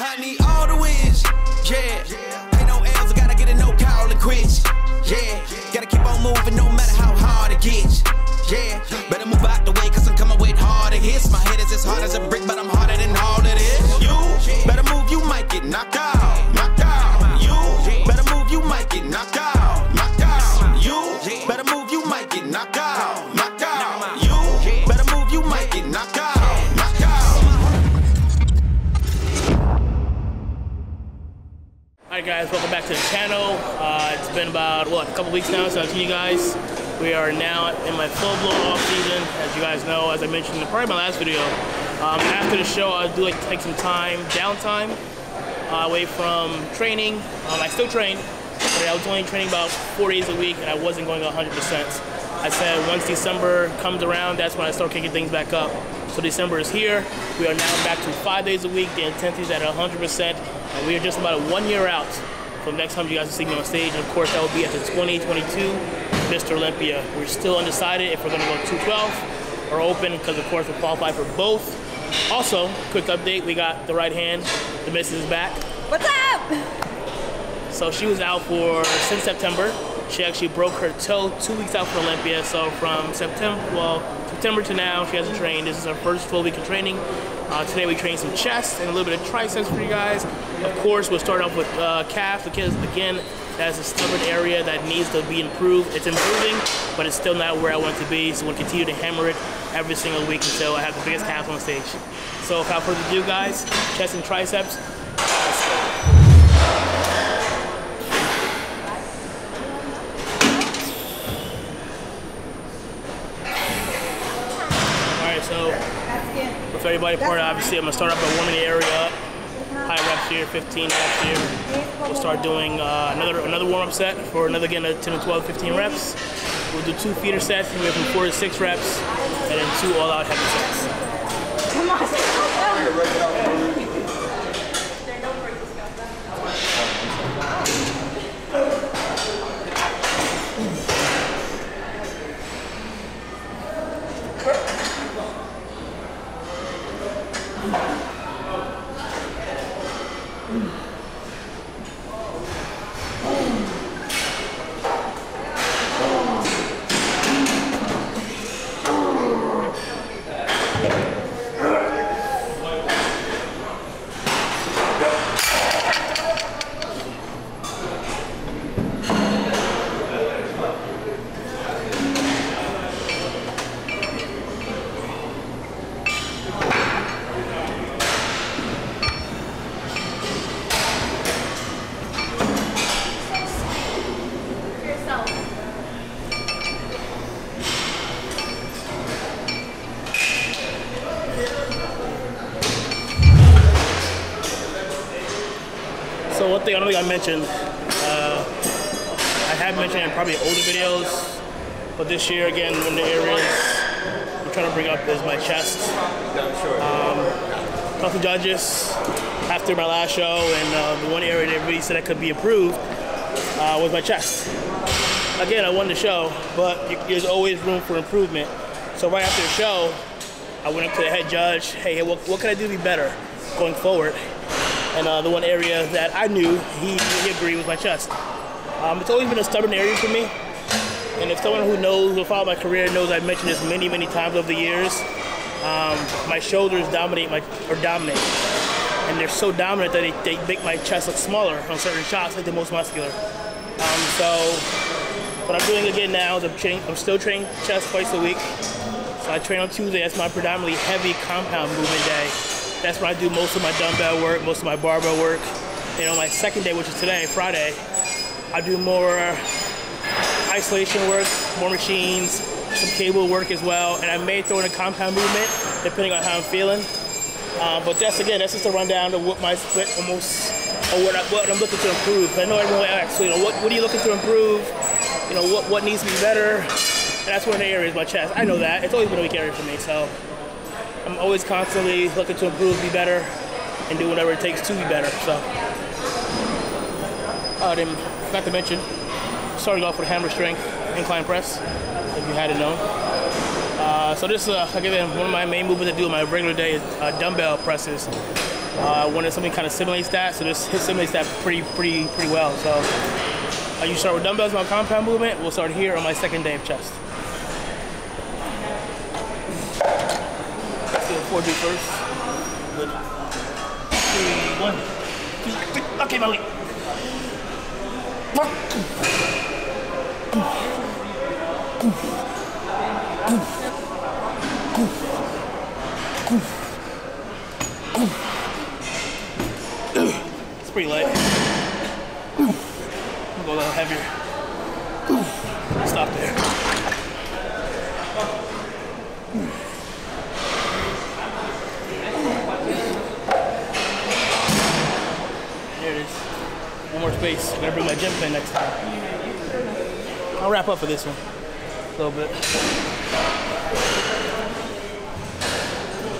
I need all the wins, yeah. Ain't no L's, I gotta get it, no call it quits, yeah. Gotta keep on moving no matter how hard it gets, yeah. Better move out the way, cause I'm coming with harder hits. My head is as hard as a brick, but I'm harder than all of this. You better move, you might get knocked out, knocked out. You better move, you might get knocked out, knocked out. You better move, you might get knocked out, knocked out. You better move, you might get knocked out, knocked out. Alright guys, welcome back to the channel. It's been about, a couple weeks now since I've seen you guys. We are now in my full-blown off season, as you guys know, as I mentioned in probably my last video. After the show, I do like to take some time, downtime, away from training. I still train, but I was only training about 4 days a week, and I wasn't going 100%. I said once December comes around, that's when I start kicking things back up. So December is here. We are now back to 5 days a week. The intensity is at 100%, and we are just about 1 year out from next time you guys will see me on stage. And of course, that will be at the 2022 Mr. Olympia. We're still undecided if we're going to go 212 or open, because of course we're qualified for both. Also, quick update: we got the right hand. The missus is back. What's up? So she was out since September. She actually broke her toe 2 weeks out for Olympia. So from September to now, she hasn't trained. This is her first full week of training. Today we trained some chest and a little bit of triceps for you guys. Of course, we'll start off with calf, because again, that's a stubborn area that needs to be improved. It's improving, but it's still not where I want it to be. So we'll continue to hammer it every single week until I have the biggest calf on stage. So without further ado, guys, chest and triceps. So, with everybody part, obviously I'm gonna start up by warming the area up. High reps here, 15 reps here. We'll start doing another warm-up set for another, again, 10 to 12, 15 reps. We'll do 2 feeder sets, and we have from 4 to 6 reps, and then 2 all-out heavy sets. Come on. So one thing I don't think I mentioned, I have mentioned in probably older videos, but this year again, one of the areas I'm trying to bring up is my chest. Talked to judges after my last show, and the one area that really said that could be improved was my chest. Again, I won the show, but there's always room for improvement. So right after the show, I went up to the head judge, hey, what can I do to be better going forward? And the one area that I knew he agreed with my chest. It's always been a stubborn area for me. And if someone who knows or followed my career knows, I've mentioned this many, many times over the years, my shoulders dominate. And they're so dominant that they make my chest look smaller on certain shots, like the most muscular. So what I'm doing again now is I'm still training chest twice a week. So I train on Tuesday. That's my predominantly heavy compound movement day. That's when I do most of my dumbbell work, most of my barbell work. And on my second day, which is today, Friday, I do more isolation work, more machines, some cable work as well. And I may throw in a compound movement, depending on how I'm feeling. But that's just a rundown of what my split almost, or what I'm looking to improve. I know everyone asks, what are you looking to improve? What needs to be better? And that's one of the areas, my chest. I know that. It's always been a weak area for me, so I'm always constantly looking to improve, be better, and do whatever it takes to be better. So, then forgot to mention, starting off with hammer strength, incline press, if you hadn't known. So this is, again, one of my main movements I do in my regular day is dumbbell presses. I wanted something kind of simulates that, so this simulates that pretty well. So you start with dumbbells on compound movement. We'll start here on my second day of chest. Let's do a 4 first. Good. 3, 1, 2, 3. Okay, Molly. It's pretty light. I'm gonna go a little heavier. Stop there. There it is. One more space. I'm gonna bring my gym pin next time. I'll wrap up for this one. A little bit.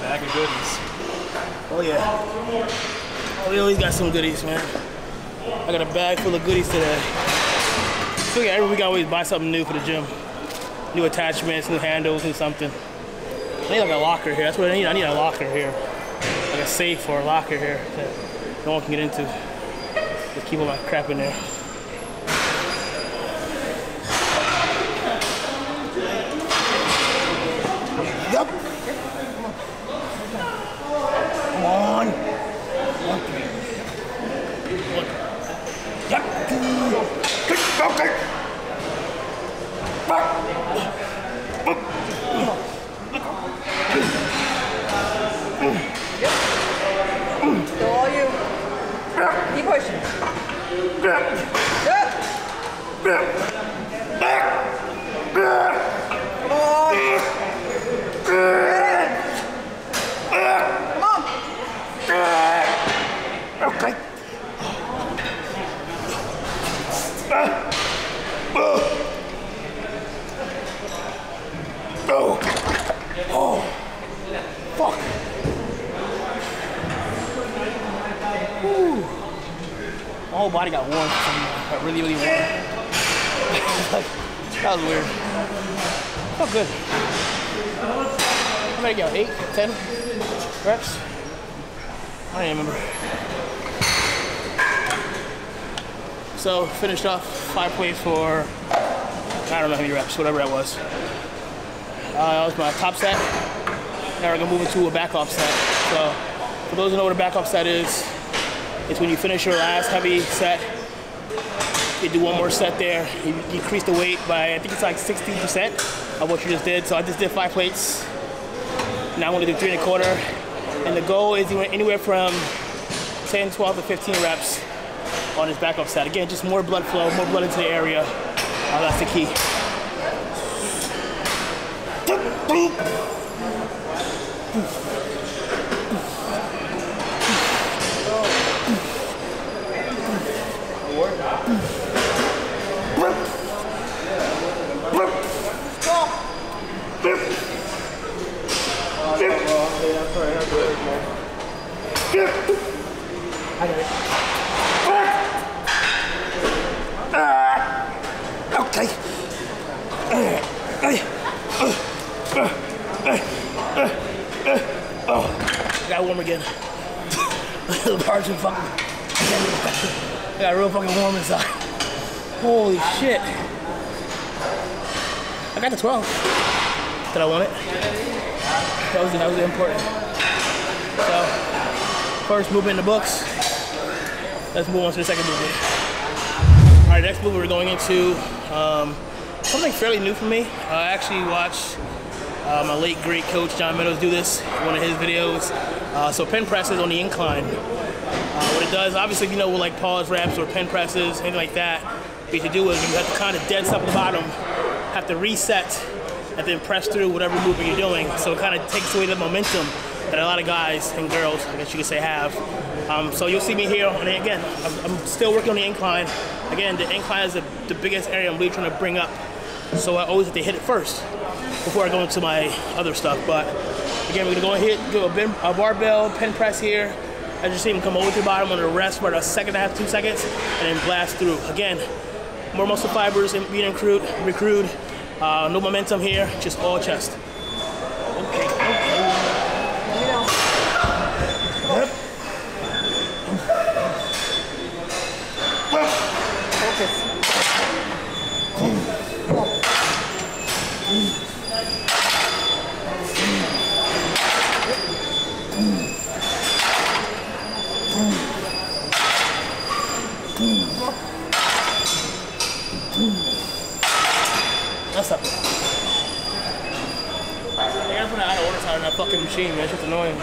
Bag of goodies. Oh yeah. Oh, we always got some goodies, man. I got a bag full of goodies today. So yeah, every week I always buy something new for the gym. New attachments, new handles, new something. I need like a locker here. That's what I need. I need a locker here. Like a safe or a locker here that no one can get into. Just keep all my crap in there. Yup. Come on. 1, 3. Yep. Okay. So all you. Keep pushing. Good. Come on. Come on. Okay. Oh, fuck. Whew. My whole body got warm. Got really warm. That was weird. Felt good. How many go? 8, 10 reps? I don't even remember. So finished off 5 plates for, I don't know how many reps, whatever that was. That was my top set. Now we're gonna move into a back off set. So for those who know what a back off set is, it's when you finish your last heavy set, you do one more set there, you decrease the weight by, I think it's like 60% of what you just did. So I just did 5 plates. Now I'm gonna do 3 1/4. And the goal is anywhere from 10, 12 to 15 reps on this back off set. Again, just more blood flow, more blood into the area. That's the key. I got it. Okay. Oh, I got warm again. The parts are fucking. I got real fucking warm inside. Holy shit. I got the 12. Did I want it? That was important. So, first movement in the books. Let's move on to the second movement. All right, next movement we're going into something fairly new for me. I actually watched my late great coach John Meadows do this in one of his videos. So pen presses on the incline. What it does, obviously, if you know, with like pause reps or pen presses, anything like that, what you have to do is you have to kind of dead stop at the bottom, have to reset, and then press through whatever movement you're doing. So it kind of takes away the momentum that a lot of guys and girls, I guess you could say, have. So you'll see me here, and again, I'm still working on the incline. Again, the incline is the biggest area I'm really trying to bring up. So I always have to hit it first before I go into my other stuff. But again, we're gonna go ahead, do a barbell pen press here. As you see him come over to the bottom, on the rest for about 1.5 seconds, 2 seconds, and then blast through. Again, more muscle fibers being recruited. No momentum here, just all chest. Okay. Yep. messed up. I gotta put an out of order sign on that fucking machine, man. That shit's annoying.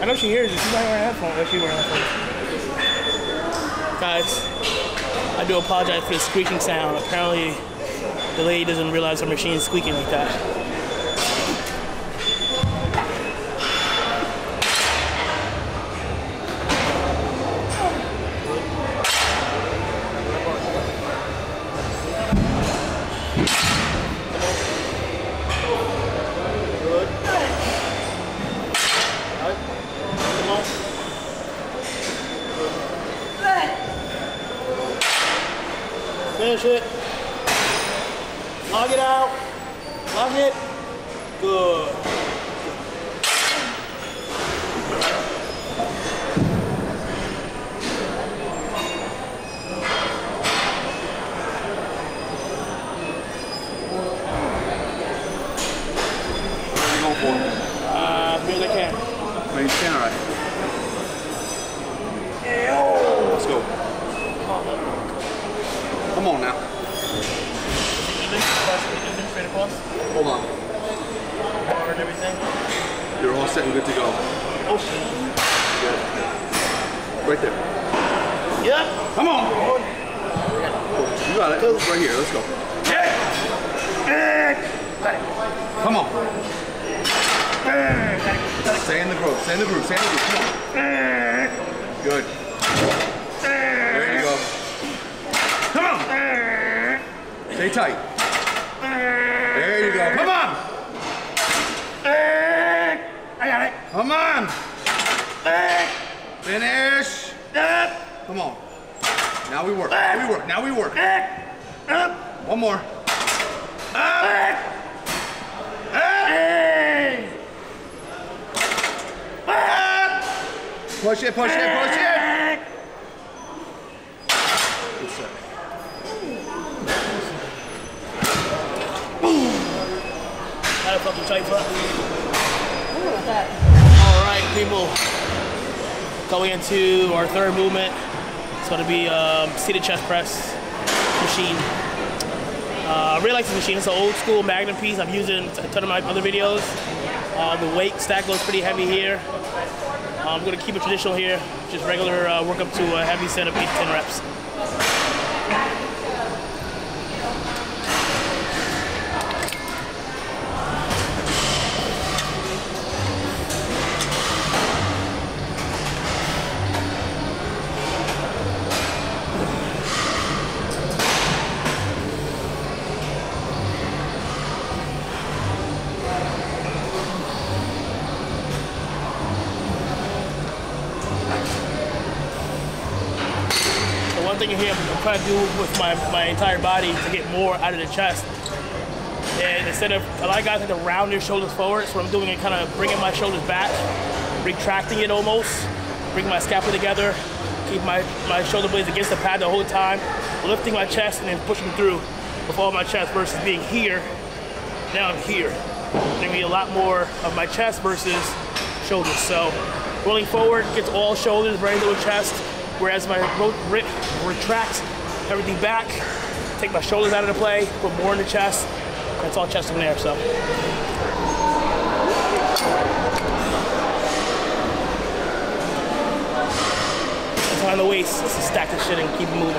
I know she hears it. She's not wearing headphones. She's wearing headphones. Guys, I do apologize for the squeaking sound. Apparently, the lady doesn't realize her machine's squeaking like that. Finish it. Log it out. Log it. Good. What are you going for? As good as I can. Are you stand alright? Let's go. Come on now. Straight across. Hold on. Bar and everything. You're all set and good to go. Oh shit. Good. Right there. Yep. Come on. You got it. It's right here. Let's go. Come on. Stay in the groove. Stay in the groove. Stay in the groove. Come on. Good. There you go. Come on. Stay tight. There you go. Come on. I got it. Come on. Finish. Come on. Now we work. Now we work. Now we work. One more. Push it, push it, push it. Good set. Got a fucking tight foot. Look at that. All right, people. Going into our third movement. It's going to be seated chest press machine. I really like this machine. It's an old school Magnum piece. I've used it in a ton of my other videos. The weight stack goes pretty heavy here. I'm going to keep it traditional here. Just regular work up to a heavy set of 8 to 10 reps. One thing here I'm trying to do with my entire body to get more out of the chest. And instead of, a lot of guys like to round their shoulders forward, so what I'm doing is kind of bringing my shoulders back, retracting it almost, bring my scapula together, keep my shoulder blades against the pad the whole time, lifting my chest and then pushing through with all my chest versus being here, now I'm here. Giving me a lot more of my chest versus shoulders. So rolling forward gets all shoulders, very little chest. Whereas my retract everything back, take my shoulders out of the play, put more in the chest. That's all chest in there, so. Behind the waist, just to stack this shit and keep it moving.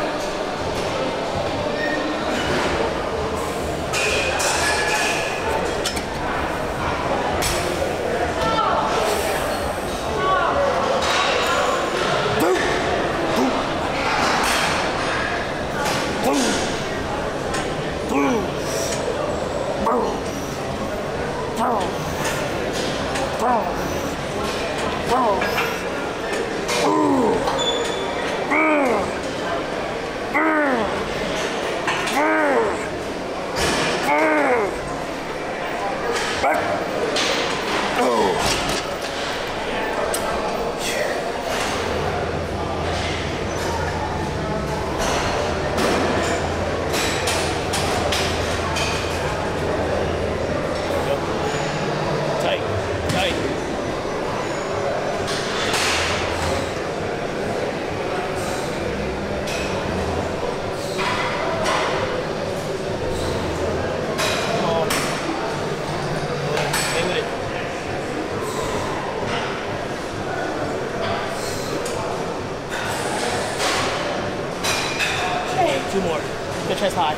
2 more. Get chest high.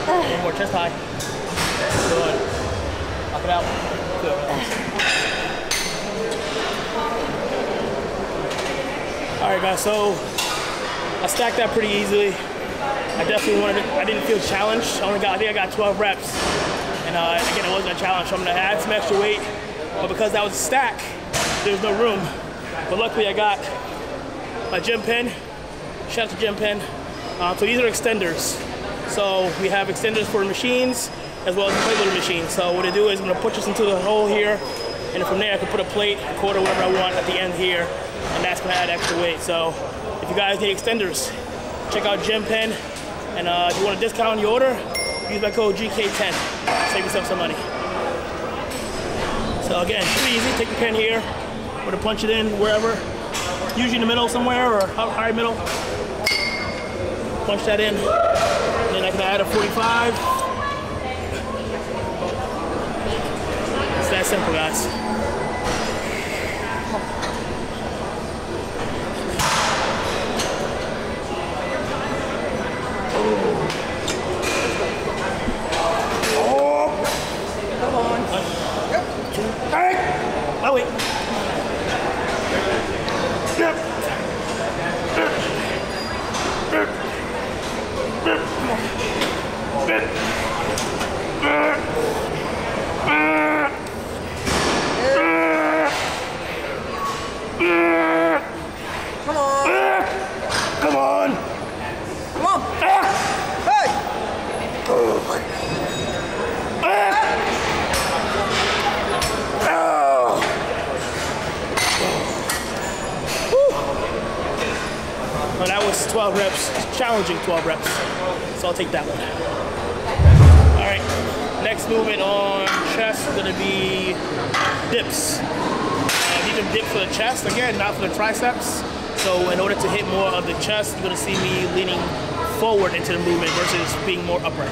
1 more, chest high. Good. Up it out. Good. All right, guys, so I stacked that pretty easily. I definitely I didn't feel challenged. I think I got 12 reps. And again, it wasn't a challenge, so I'm gonna add some extra weight. But because that was a stack, there's no room. But luckily I got my gym pin. Shout out to gym pin. So these are extenders. So we have extenders for machines as well as plate loading machines. So what I do is I'm gonna put this into the hole here, and from there I can put a plate, a quarter, whatever I want at the end here, and that's gonna add extra weight. So if you guys need extenders, check out gym pin. And if you want a discount on your order, use my code GK10. Save yourself some money. So again, pretty easy. Take the pin here, or to punch it in wherever. Usually in the middle somewhere, or high middle. Punch that in. And then I can add a 45. It's that simple, guys. Oh, wait. Yep. Come on. Come on. Come on. Hey. Well, that was 12 reps, challenging 12 reps. So I'll take that one. All right, next movement on chest is gonna be dips. These are dips for the chest, again, not for the triceps. So in order to hit more of the chest, you're gonna see me leaning forward into the movement versus being more upright.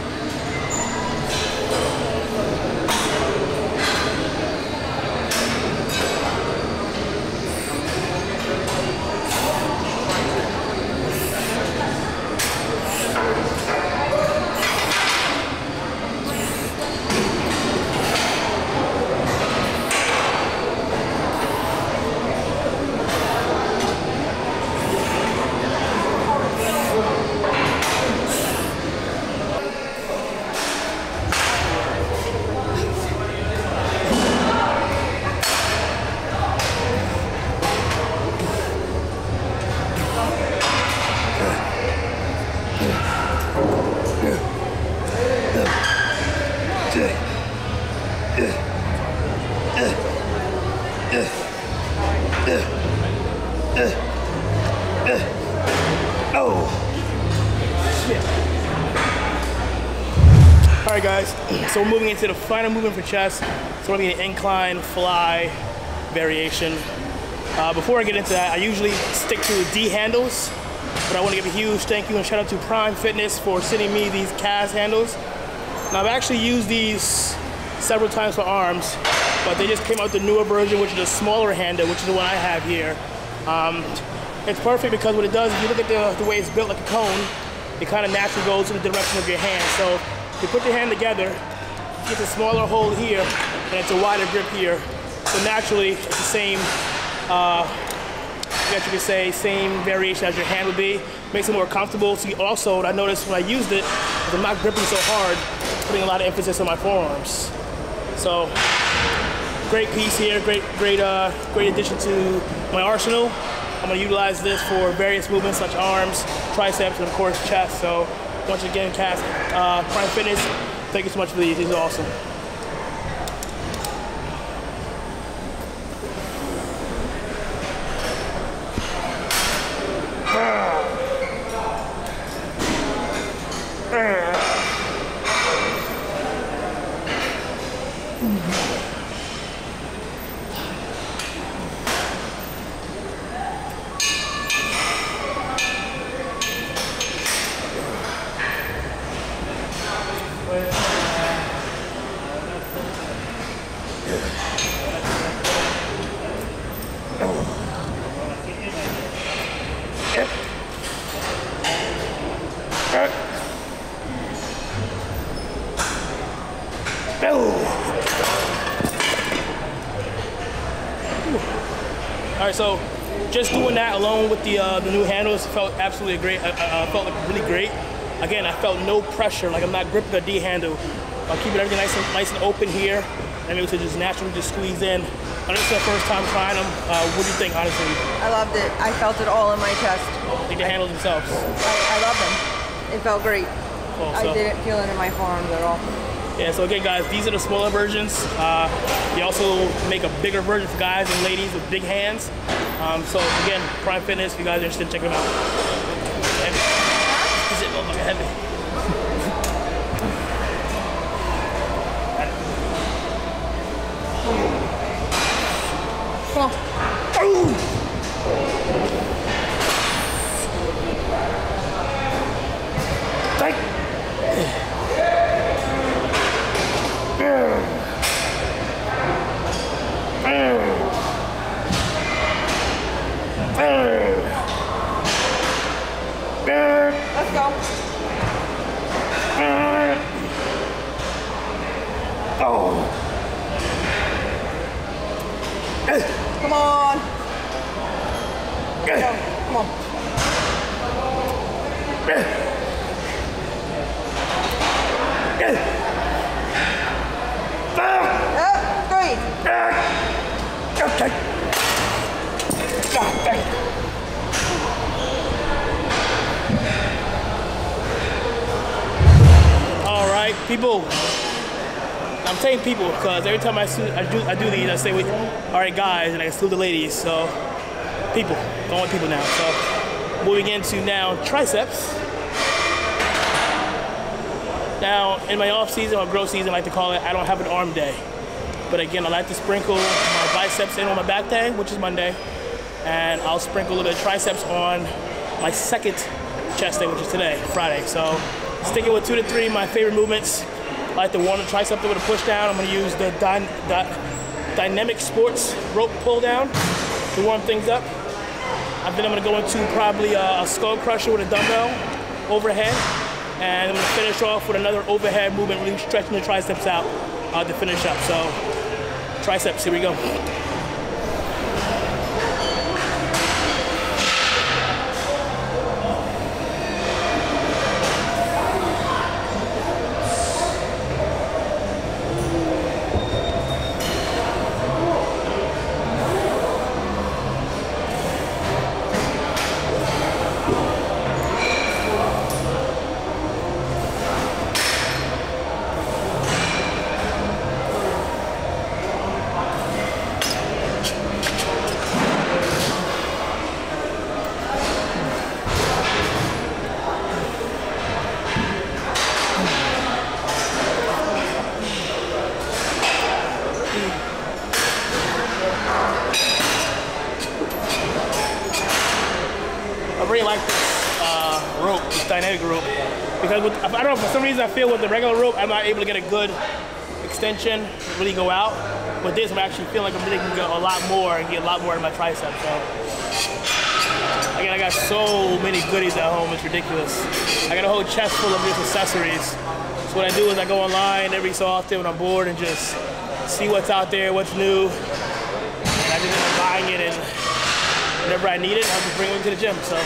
All right, guys, so we're moving into the final movement for chest. So we're gonna be an incline fly variation. Before I get into that, I usually stick to D handles, but I wanna give a huge thank you and shout out to Prime Fitness for sending me these CAS handles. Now I've actually used these several times for arms, but they just came out with the newer version, which is a smaller handle, which is the one I have here. It's perfect because what it does, if you look at the way it's built like a cone, it kind of naturally goes in the direction of your hand. So if you put your hand together, you get a smaller hole here, and it's a wider grip here. So naturally, it's the same, I guess you could say, same variation as your hand would be. Makes it more comfortable. So also, what I noticed when I used it, is I'm not gripping so hard, putting a lot of emphasis on my forearms. So, great piece here, great addition to my arsenal. I'm gonna utilize this for various movements such arms, triceps, and of course chest. So once again, CAS, Prime Fitness, thank you so much for these. These are awesome. So just doing that alone with the new handles felt absolutely great. Felt like really great. Again, I felt no pressure. Like I'm not gripping the D handle. I'm keeping everything nice and open here. I'm able to just naturally just squeeze in. I know this is the first time trying them. What do you think, honestly? I loved it. I felt it all in my chest. I think the handles themselves. I love them. It felt great. Cool, I didn't feel it in my forearms at all. Yeah, so again, guys, these are the smaller versions. They also make a bigger version for guys and ladies with big hands. So again, Prime Fitness, if you guys are interested, check them out. Heavy. Is it look heavy? Come on. Let's go. Oh. Come on. Go. Come on. Breathe. Okay. All right, people. I'm saying people because every time I do these, I say, all right, guys, and I exclude the ladies. So, people, going with people now. So, moving into now triceps. Now, in my off season or growth season, I like to call it, I don't have an arm day. But again, I like to sprinkle my biceps in on my back day, which is Monday, and I'll sprinkle a little bit of triceps on my second chest day, which is today, Friday. So, sticking with 2 to 3, my favorite movements. I like to warm the tricep with a push down. I'm going to use the Dynamic Sports rope pull down to warm things up. And then I'm going to go into probably a skull crusher with a dumbbell overhead. And I'm going to finish off with another overhead movement, really stretching the triceps out to finish up. So triceps, here we go. I really like this rope, this dynamic rope, because I don't know, for some reason I feel with the regular rope I'm not able to get a good extension, really go out. With this, I'm actually feeling like I'm really can go a lot more and get a lot more in my tricep. So again, I got so many goodies at home, it's ridiculous. I got a whole chest full of just accessories. So what I do is I go online every so often when I'm bored and just see what's out there, what's new, and I just end up buying it, and whenever I need it, I'll just bring it to the gym. So.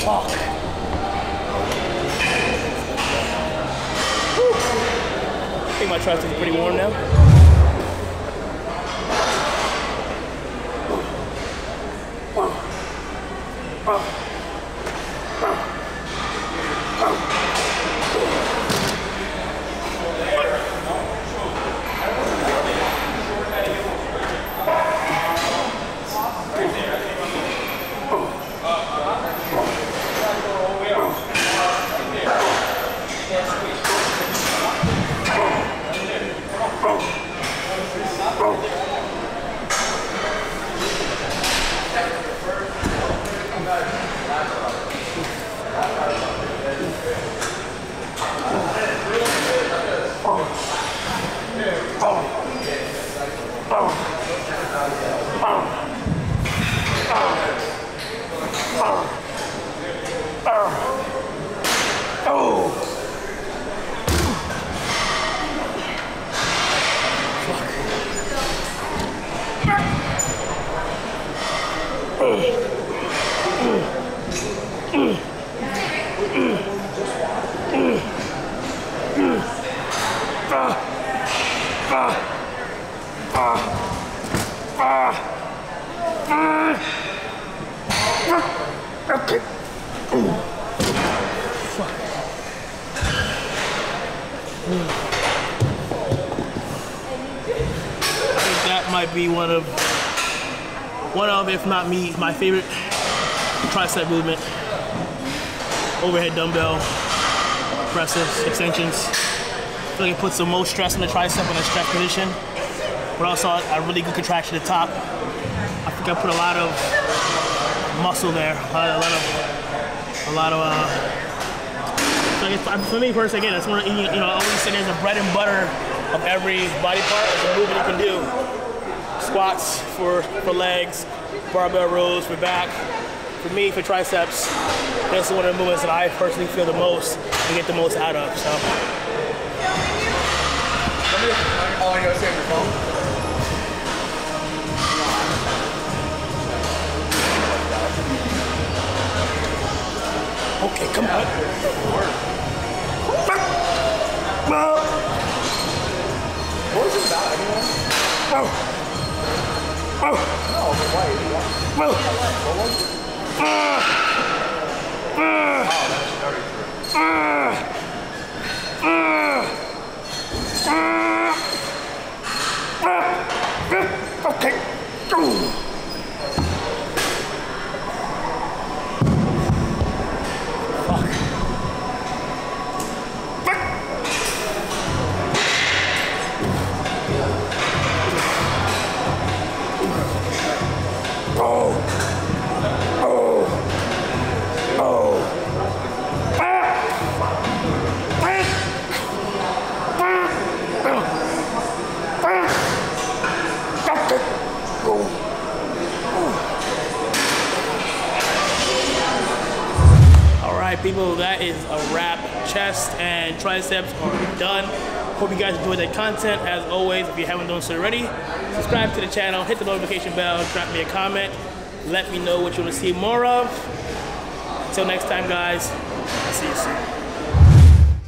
Fuck. I think my tricep is pretty warm now. might be one of, if not my favorite tricep movement. Overhead dumbbell, presses, extensions. I feel like it puts the most stress on the tricep in a stretch position, but also a really good contraction at the top. I think I put a lot of muscle there, a lot of so for me personally, again, that's one of, I always say there's a bread and butter of every body part. There's a movement you can do. Squats for legs, barbell rows for back. For me, for triceps, that's one of the movements that I personally feel the most and get the most out of. So. Oh, I gotta save your phone. Okay, come on. What was it about, anyone? No, but why? What was it? Oh, that's very true. Okay. People, that is a wrap. Chest and triceps are done. Hope you guys enjoyed that content. As always, if you haven't done so already, subscribe to the channel, hit the notification bell, drop me a comment, let me know what you want to see more of. Until next time, guys, I'll see you soon.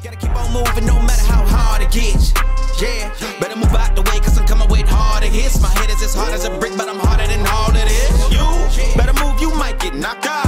Gotta keep on moving no matter how hard it gets. Yeah, better move out the way, cause I'm coming with harder hits. My head is as hard as a brick, but I'm harder than all of this. You better move, you might get knocked out.